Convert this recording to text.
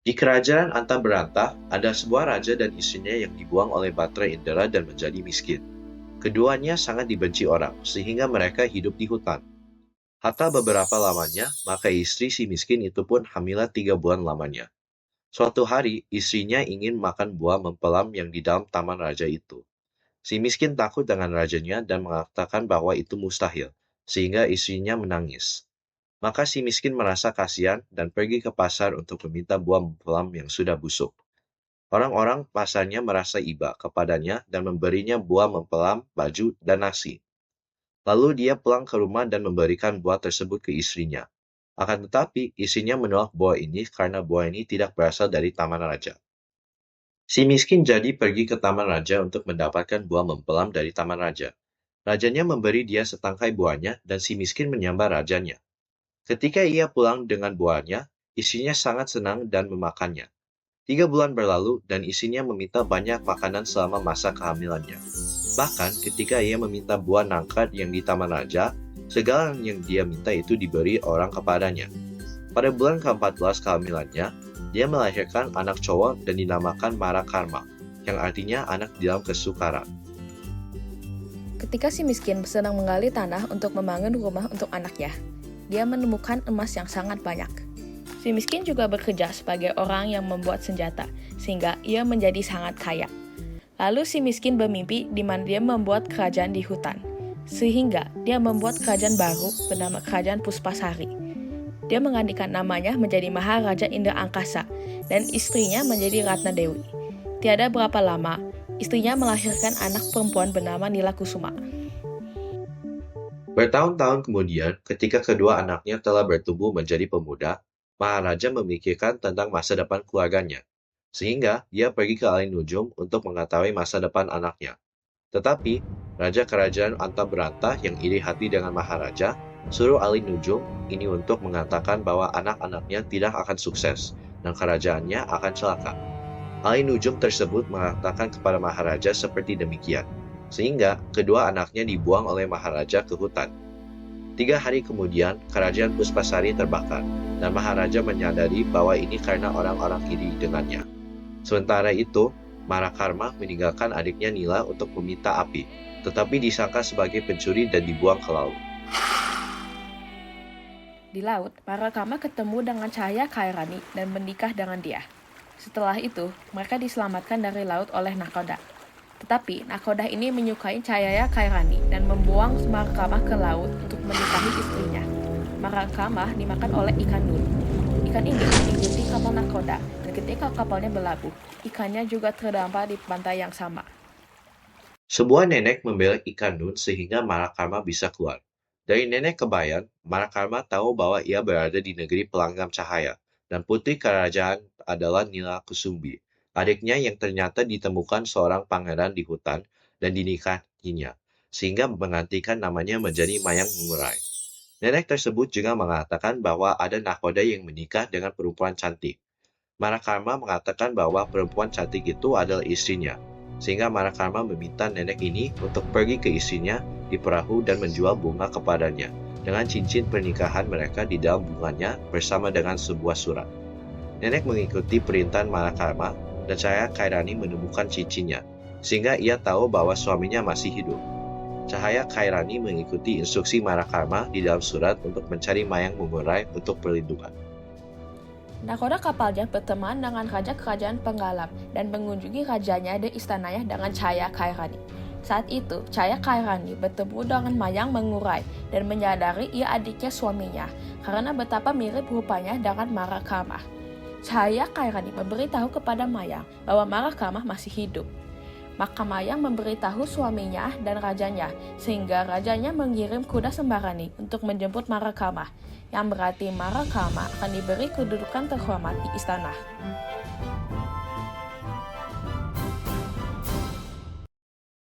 Di kerajaan Antaberanta, ada sebuah raja dan istrinya yang dibuang oleh Batra Indra dan menjadi miskin. Keduanya sangat dibenci orang, sehingga mereka hidup di hutan. Hatta beberapa lamanya, maka istri si miskin itu pun hamilnya 3 bulan lamanya. Suatu hari, istrinya ingin makan buah mempelam yang di dalam taman raja itu. Si miskin takut dengan rajanya dan mengatakan bahwa itu mustahil, sehingga istrinya menangis. Maka si miskin merasa kasihan dan pergi ke pasar untuk meminta buah mempelam yang sudah busuk. Orang-orang pasarnya merasa iba kepadanya dan memberinya buah mempelam, baju, dan nasi. Lalu dia pulang ke rumah dan memberikan buah tersebut ke istrinya. Akan tetapi, istrinya menolak buah ini karena buah ini tidak berasal dari taman raja. Si miskin jadi pergi ke taman raja untuk mendapatkan buah mempelam dari taman raja. Rajanya memberi dia setangkai buahnya dan si miskin menyambar rajanya. Ketika ia pulang dengan buahnya, istrinya sangat senang dan memakannya. 3 bulan berlalu dan istrinya meminta banyak makanan selama masa kehamilannya. Bahkan ketika ia meminta buah nangka yang di taman raja, segala yang dia minta itu diberi orang kepadanya. Pada bulan ke-14 kehamilannya, dia melahirkan anak cowok dan dinamakan Marakarma, yang artinya anak di dalam kesukaran. Ketika si miskin sedang menggali tanah untuk membangun rumah untuk anaknya, dia menemukan emas yang sangat banyak. Si miskin juga bekerja sebagai orang yang membuat senjata, sehingga ia menjadi sangat kaya. Lalu si miskin bermimpi di mana dia membuat kerajaan di hutan, sehingga dia membuat kerajaan baru bernama Kerajaan Puspasari. Dia menggantikan namanya menjadi Maharaja Indra Angkasa, dan istrinya menjadi Ratna Dewi. Tiada berapa lama, istrinya melahirkan anak perempuan bernama Nila Kusuma. Bertahun-tahun kemudian, ketika kedua anaknya telah bertumbuh menjadi pemuda, Maharaja memikirkan tentang masa depan keluarganya. Sehingga dia pergi ke Alin Nujum untuk mengetahui masa depan anaknya. Tetapi, Raja Kerajaan Antaberanta yang iri hati dengan Maharaja, suruh Alin Nujum ini untuk mengatakan bahwa anak-anaknya tidak akan sukses dan kerajaannya akan celaka. Alin Nujum tersebut mengatakan kepada Maharaja seperti demikian, sehingga kedua anaknya dibuang oleh Maharaja ke hutan. 3 hari kemudian, kerajaan Puspasari terbakar, dan Maharaja menyadari bahwa ini karena orang-orang iri dengannya. Sementara itu, Marakarma meninggalkan adiknya Nila untuk meminta api, tetapi disangka sebagai pencuri dan dibuang ke laut. Di laut, Marakama ketemu dengan Cahaya Kairani dan menikah dengan dia. Setelah itu, mereka diselamatkan dari laut oleh nakoda. Tetapi, nakoda ini menyukai Cahaya Kairani dan membuang Marakama ke laut untuk menikahi istrinya. Marakama dimakan oleh ikan nun. Ikan ini mengikuti kapal nakoda, dan ketika kapalnya berlabuh, ikannya juga terdampar di pantai yang sama. Sebuah nenek membelai ikan nun sehingga Marakarma bisa keluar. Dari nenek kebayan, Marakarma tahu bahwa ia berada di negeri pelanggan cahaya, dan putri kerajaan adalah Nila Kusumbi, adiknya yang ternyata ditemukan seorang pangeran di hutan dan dinikahinya, sehingga menggantikan namanya menjadi Mayang Mungurai. Nenek tersebut juga mengatakan bahwa ada nakoda yang menikah dengan perempuan cantik. Marakarma mengatakan bahwa perempuan cantik itu adalah istrinya, sehingga Marakarma meminta nenek ini untuk pergi ke istrinya di perahu dan menjual bunga kepadanya, dengan cincin pernikahan mereka di dalam bunganya bersama dengan sebuah surat. Nenek mengikuti perintah Marakarma dan Cahaya Kairani menemukan cincinnya, sehingga ia tahu bahwa suaminya masih hidup. Cahaya Kairani mengikuti instruksi Marakarma di dalam surat untuk mencari Mayang Mungurai untuk perlindungan. Nakoda kapalnya berteman dengan Raja Kerajaan Penggalap dan mengunjungi rajanya di istananya dengan Cahaya Kairani. Saat itu, Cahaya Kairani bertemu dengan Mayang Mengurai dan menyadari ia adiknya suaminya karena betapa mirip rupanya dengan Marakama. Cahaya Kairani memberitahu kepada Mayang bahwa Marakama masih hidup. Maka Mayang memberitahu suaminya dan rajanya, sehingga rajanya mengirim kuda sembarani untuk menjemput Marakama, yang berarti Marakama akan diberi kedudukan terhormat di istana.